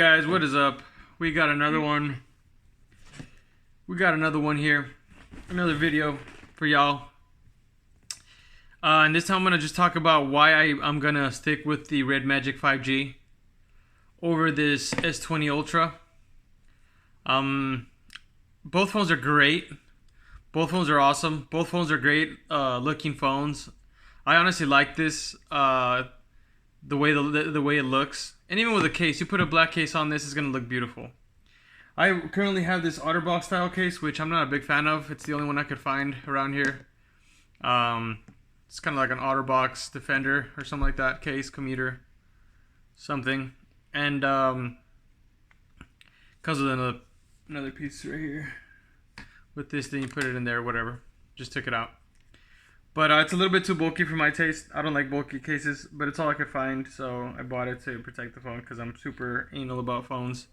Guys, what is up? We got another one. Here. Another video for y'all. And this time I'm gonna just talk about why I'm gonna stick with the Red Magic 5G over this S20 Ultra. Both phones are great. Both phones are awesome. Both phones are great looking phones. I honestly like this. The way it looks, and even with a case, you put a black case on this, it's gonna look beautiful. I currently have this OtterBox style case, which I'm not a big fan of. It's the only one I could find around here. It's kind of like an OtterBox Defender or something like that, case, commuter, something. And because of another piece right here with this, then you put it in there, whatever. Just took it out. But it's a little bit too bulky for my taste. I don't like bulky cases, but it's all I could find, so I bought it to protect the phone because I'm super anal about phones.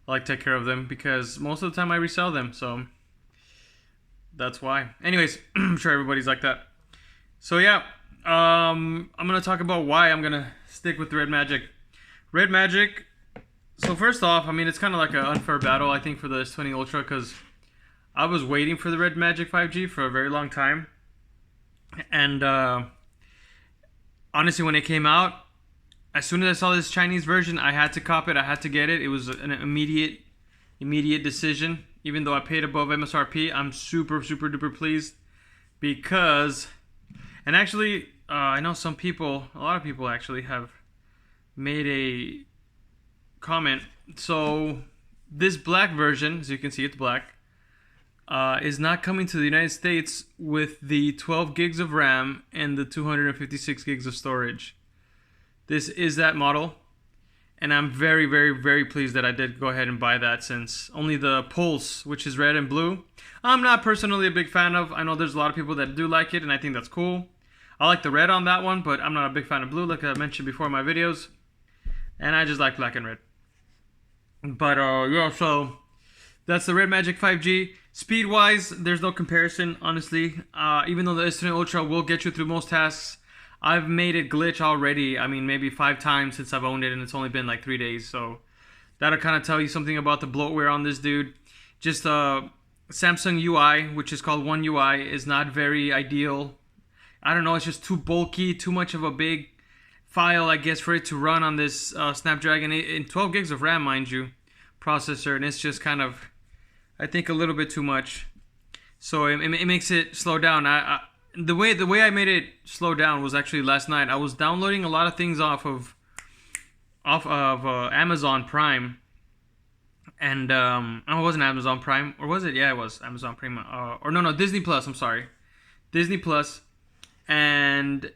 I like to take care of them because most of the time I resell them, so that's why. Anyways, I'm sure everybody's like that. So yeah, I'm gonna talk about why I'm gonna stick with the Red Magic. Red Magic. So first off, I mean it's kind of like an unfair battle, I think, for the S20 Ultra because I was waiting for the Red Magic 5G for a very long time. And honestly, when it came out, as soon as I saw this Chinese version, I had to cop it. I had to get it. It was an immediate decision. Even though I paid above MSRP, I'm super duper pleased because, and actually, I know a lot of people actually have made a comment. So this black version, as you can see, it's black. Is not coming to the United States with the 12 gigs of RAM and the 256 gigs of storage. This is that model, and I'm very pleased that I did go ahead and buy that, since only the Pulse, which is red and blue, I'm not personally a big fan of. I know there's a lot of people that do like it, and I think that's cool. I like the red on that one, but I'm not a big fan of blue, like I mentioned before in my videos, and I just like black and red. But yeah, so that's the Red Magic 5G. Speed-wise, there's no comparison, honestly. Even though the S20 Ultra will get you through most tasks, I've made it glitch already. I mean, maybe 5 times since I've owned it, and it's only been like 3 days. So that'll kind of tell you something about the bloatware on this dude. Just Samsung UI, which is called One UI, is not very ideal. I don't know, it's just too bulky, too much of a big file, I guess, for it to run on this Snapdragon in 12 gigs of RAM, mind you, processor, and it's just kind of, I think, a little bit too much. So it makes it slow down. The way I made it slow down was actually last night. I was downloading a lot of things off of Amazon Prime, and it wasn't Amazon Prime, or was it? Yeah, it was Amazon Prime. Or no, Disney Plus. I'm sorry, Disney Plus. And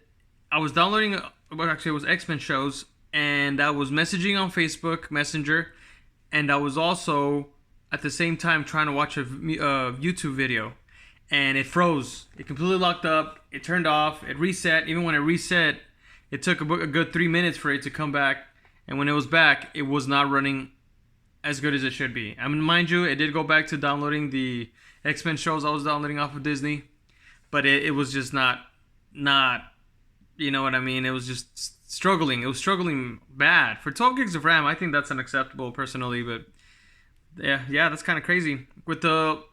I was downloading. Well, actually, it was X-Men shows, and I was messaging on Facebook Messenger, and I was also at the same time trying to watch a YouTube video, and it froze. It completely locked up. It turned off. It reset. Even when it reset, it took a good 3 minutes for it to come back. And when it was back, it was not running as good as it should be. I mean, mind you, it did go back to downloading the X-Men shows I was downloading off of Disney, but it was just not, you know what I mean? It was just struggling. It was struggling bad. For 12 gigs of RAM, I think that's unacceptable personally, but yeah, that's kind of crazy. With the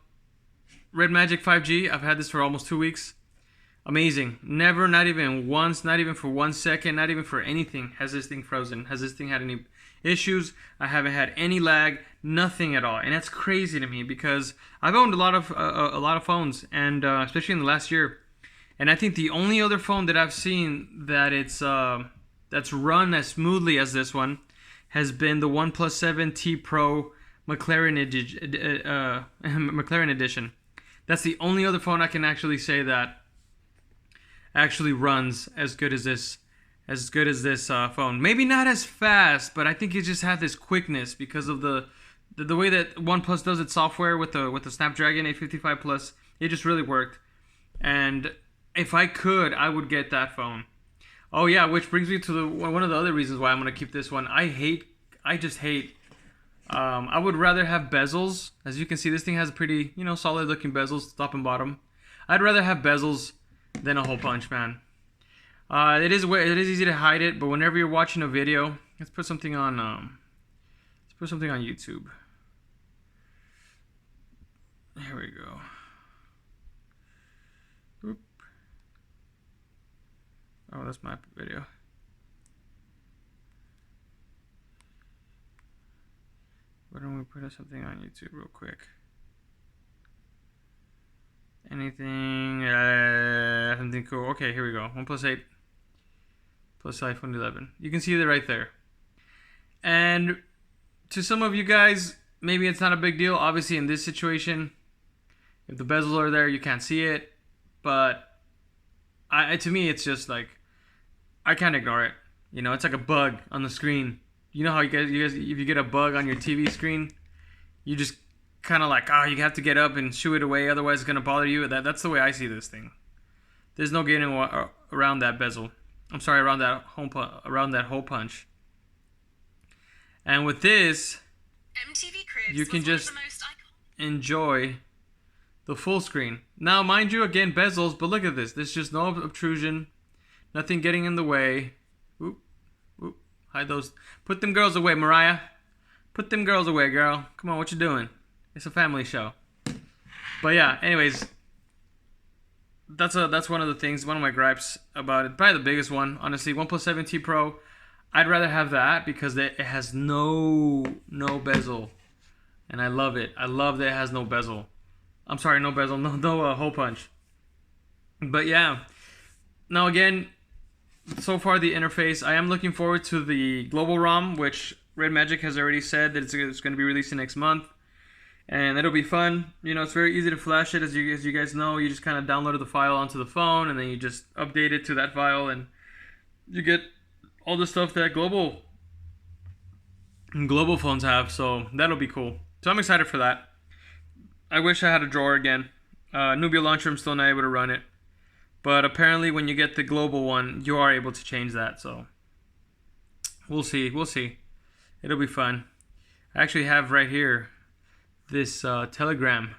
Red Magic 5G, I've had this for almost 2 weeks. Amazing. Never, not even once, not even for 1 second, not even for anything has this thing frozen. Has this thing had any issues? I haven't had any lag, nothing at all. And that's crazy to me because I've owned a lot of phones, and especially in the last year. And I think the only other phone that I've seen that that's run as smoothly as this one has been the OnePlus 7T Pro McLaren edition. That's the only other phone I can actually say that actually runs as good as this phone. Maybe not as fast, but I think it just had this quickness because of the way that OnePlus does its software with the Snapdragon 855 Plus. It just really worked. And if I could, I would get that phone. Oh yeah, which brings me to one of the other reasons why I'm gonna keep this one. I just hate. I would rather have bezels. As you can see, this thing has pretty, solid looking bezels, top and bottom. I'd rather have bezels than a hole punch, man. It is easy to hide it, but whenever you're watching a video, let's put something on. Let's put something on YouTube. Here we go. Oop. Oh, that's my video. Why don't we put something on YouTube real quick? Anything? Something cool. Okay, here we go. OnePlus 8 plus iPhone 11. You can see it right there. And to some of you guys, maybe it's not a big deal. Obviously, in this situation, if the bezels are there, you can't see it. But to me, it's just like, I can't ignore it. You know, it's like a bug on the screen. You know how you guys, if you get a bug on your TV screen, you just kind of like, you have to get up and shoo it away, otherwise it's gonna bother you. That's the way I see this thing. There's no getting around that bezel. I'm sorry, around that hole punch. And with this, you can just enjoy the full screen. Now, mind you, again, bezels, but look at this. There's just no obtrusion, nothing getting in the way. Oop, oop, hide those. Put them girls away, Mariah. Put them girls away, girl. Come on, what you doing? It's a family show. But yeah, anyways, that's one of the things, one of my gripes about it. Probably the biggest one, honestly. OnePlus 7T Pro, I'd rather have that because it has no bezel. And I love it. I love that it has no bezel. I'm sorry, no bezel, no hole punch. But yeah, now again, so far the interface, I am looking forward to the global ROM, which Red Magic has already said that it's going to be releasing next month. And it'll be fun. You know, it's very easy to flash it, as you guys know. You just kind of download the file onto the phone, and then you just update it to that file, and you get all the stuff that global phones have. So that'll be cool. So I'm excited for that. I wish I had a drawer again. Nubia Launcher, I'm still not able to run it. But apparently when you get the global one, you are able to change that. So we'll see. It'll be fun. I actually have right here this Telegram,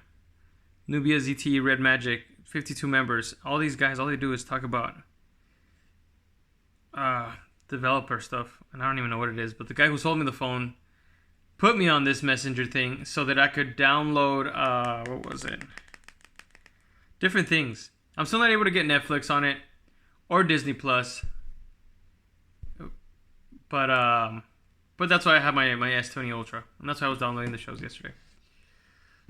Nubia ZTE Red Magic, 52 members. All these guys, all they do is talk about developer stuff, and I don't even know what it is. But the guy who sold me the phone put me on this messenger thing so that I could download, what was it? Different things. I'm still not able to get Netflix on it or Disney Plus. But that's why I have my S20 Ultra, and that's why I was downloading the shows yesterday.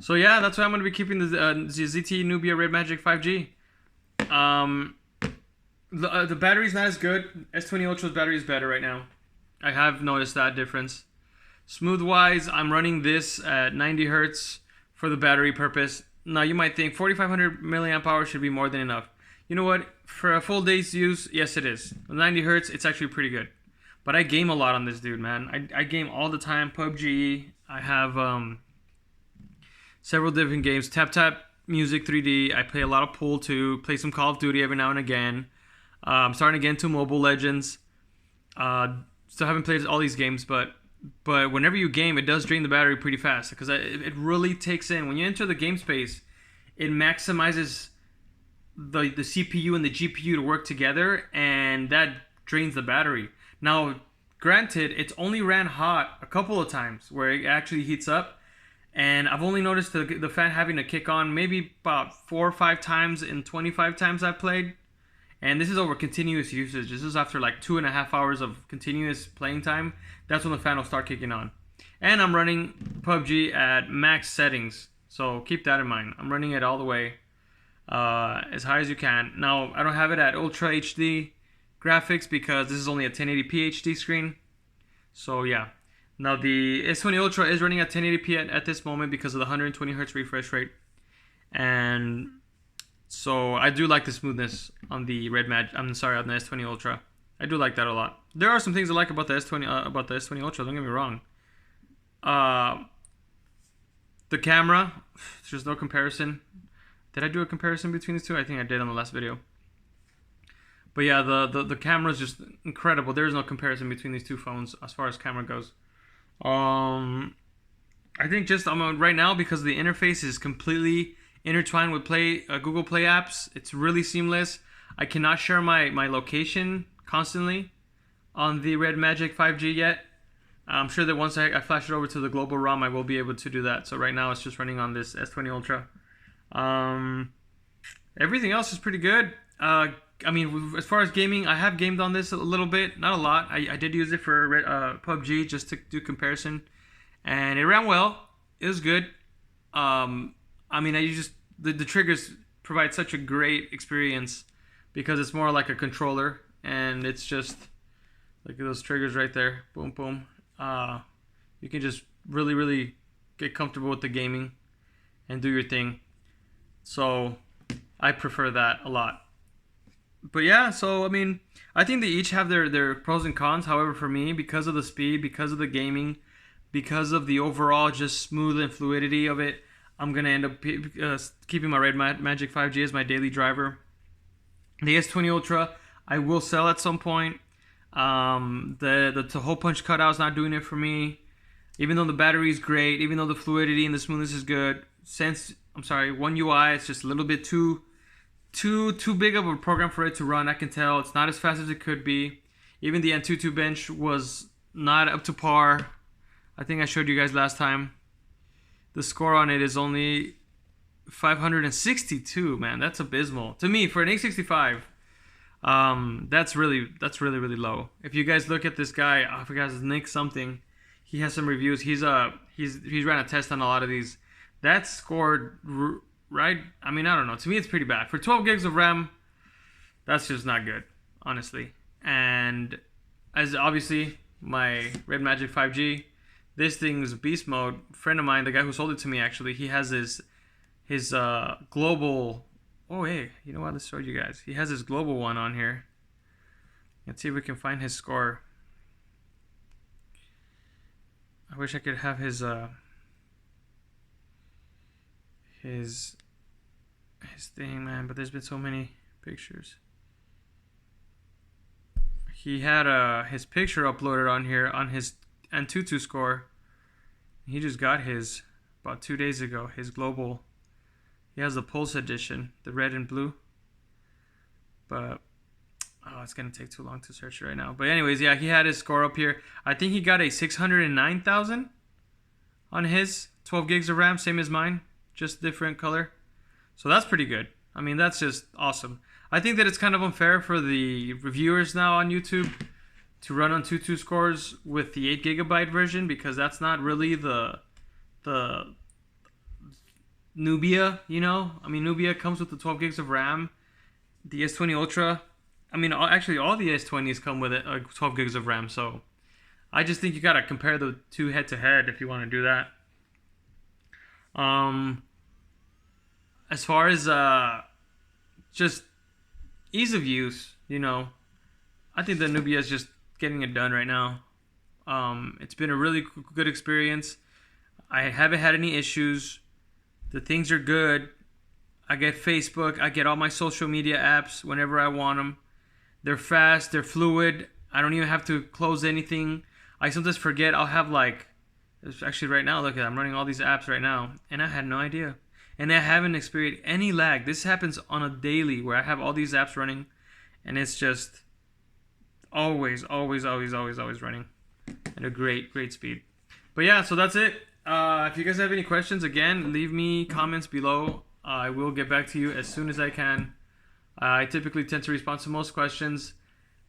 So yeah, that's why I'm going to be keeping the ZTE Nubia Red Magic 5G. The battery's not as good. S20 Ultra's battery is better right now. I have noticed that difference. Smooth wise, I'm running this at 90 Hertz for the battery purpose. Now you might think 4,500 milliamp hours should be more than enough. You know what? For a full day's use, yes it is. 90 Hertz, it's actually pretty good. But I game a lot on this dude, man. I game all the time. PUBG. I have several different games. Tap Music 3D. I play a lot of pool too. Play some Call of Duty every now and again. I'm starting to get into Mobile Legends. Still haven't played all these games, but whenever you game, it does drain the battery pretty fast because it really takes in. When you enter the game space, it maximizes the CPU and the GPU to work together, and that drains the battery. Now, granted, it's only ran hot a couple of times where it actually heats up, and I've only noticed the fan having to kick on maybe about 4 or 5 times in 25 times I've played. And this is over continuous usage. This is after like 2.5 hours of continuous playing time. That's when the fan will start kicking on. And I'm running PUBG at max settings. So keep that in mind. I'm running it all the way as high as you can. Now, I don't have it at Ultra HD graphics because this is only a 1080p HD screen. So yeah. Now the S20 Ultra is running at 1080p at this moment because of the 120 Hz refresh rate. And so I do like the smoothness on the on the S20 Ultra. I do like that a lot. There are some things I like about the S20 Ultra. Don't get me wrong. The camera, there's no comparison. Did I do a comparison between the two? I think I did on the last video. But yeah, the camera is just incredible. There is no comparison between these two phones as far as camera goes. I think just right now because the interface is completely intertwined with Google Play apps. It's really seamless. I cannot share my location constantly on the Red Magic 5G yet. I'm sure that once I flash it over to the global ROM, I will be able to do that. So right now it's just running on this S20 Ultra. Everything else is pretty good. I mean, as far as gaming, I have gamed on this a little bit, not a lot. I did use it for PUBG just to do comparison, and it ran well. It was good. I mean, the triggers provide such a great experience because it's more like a controller, and it's just like those triggers right there, boom, boom. You can just really, really get comfortable with the gaming and do your thing. So I prefer that a lot. But yeah, so I mean, I think they each have their pros and cons. However, for me, because of the speed, because of the gaming, because of the overall just smooth and fluidity of it, I'm gonna end up keeping my Red Magic 5G as my daily driver. The S20 Ultra, I will sell at some point. The hole punch cutout's not doing it for me. Even though the battery is great, even though the fluidity and the smoothness is good, One UI, it's just a little bit too big of a program for it to run. I can tell it's not as fast as it could be. Even the Antutu Bench was not up to par. I think I showed you guys last time. The score on it is only 562. Man, that's abysmal to me for an 865. That's really low. If you guys look at this guy, I forgot his Nick something. He has some reviews. He's ran a test on a lot of these. That scored right. I mean, I don't know. To me, it's pretty bad for 12 gigs of RAM. That's just not good, honestly. And as obviously my Red Magic 5G, this thing's beast mode. A friend of mine, the guy who sold it to me, actually, he has his global. Oh, hey, you know what? Let's show you guys. He has his global one on here. Let's see if we can find his score. I wish I could have his thing, man, but there's been so many pictures. He had his picture uploaded on here on his Antutu score. He just got his about 2 days ago, his global. He has the Pulse edition, the red and blue. But it's gonna take too long to search it right now. But anyways, yeah, he had his score up here. I think he got a 609,000 on his 12 gigs of RAM, same as mine, just different color. So that's pretty good. I mean, that's just awesome. I think that it's kind of unfair for the reviewers now on YouTube to run on Antutu scores with the 8 GB version, because that's not really the Nubia, you know? I mean, Nubia comes with the 12 gigs of RAM. The S20 Ultra, I mean, actually all the S20s come with 12 gigs of RAM, so I just think you gotta compare the two head to head if you want to do that. As far as just ease of use, you know, I think the Nubia is just getting it done right now. It's been a really good experience. I haven't had any issues. The things are good. I get Facebook. I get all my social media apps whenever I want them. They're fast. They're fluid. I don't even have to close anything. I sometimes forget. I'll have actually right now, look at it, I'm running all these apps right now, and I had no idea. And I haven't experienced any lag. This happens on a daily where I have all these apps running, and it's just always running at a great speed. But yeah, so that's it. If you guys have any questions, again, leave me comments below. I will get back to you as soon as I can. I typically tend to respond to most questions.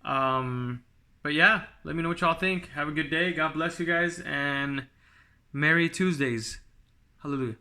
But yeah, let me know what y'all think. Have a good day. God bless you guys, and Merry Tuesdays. Hallelujah.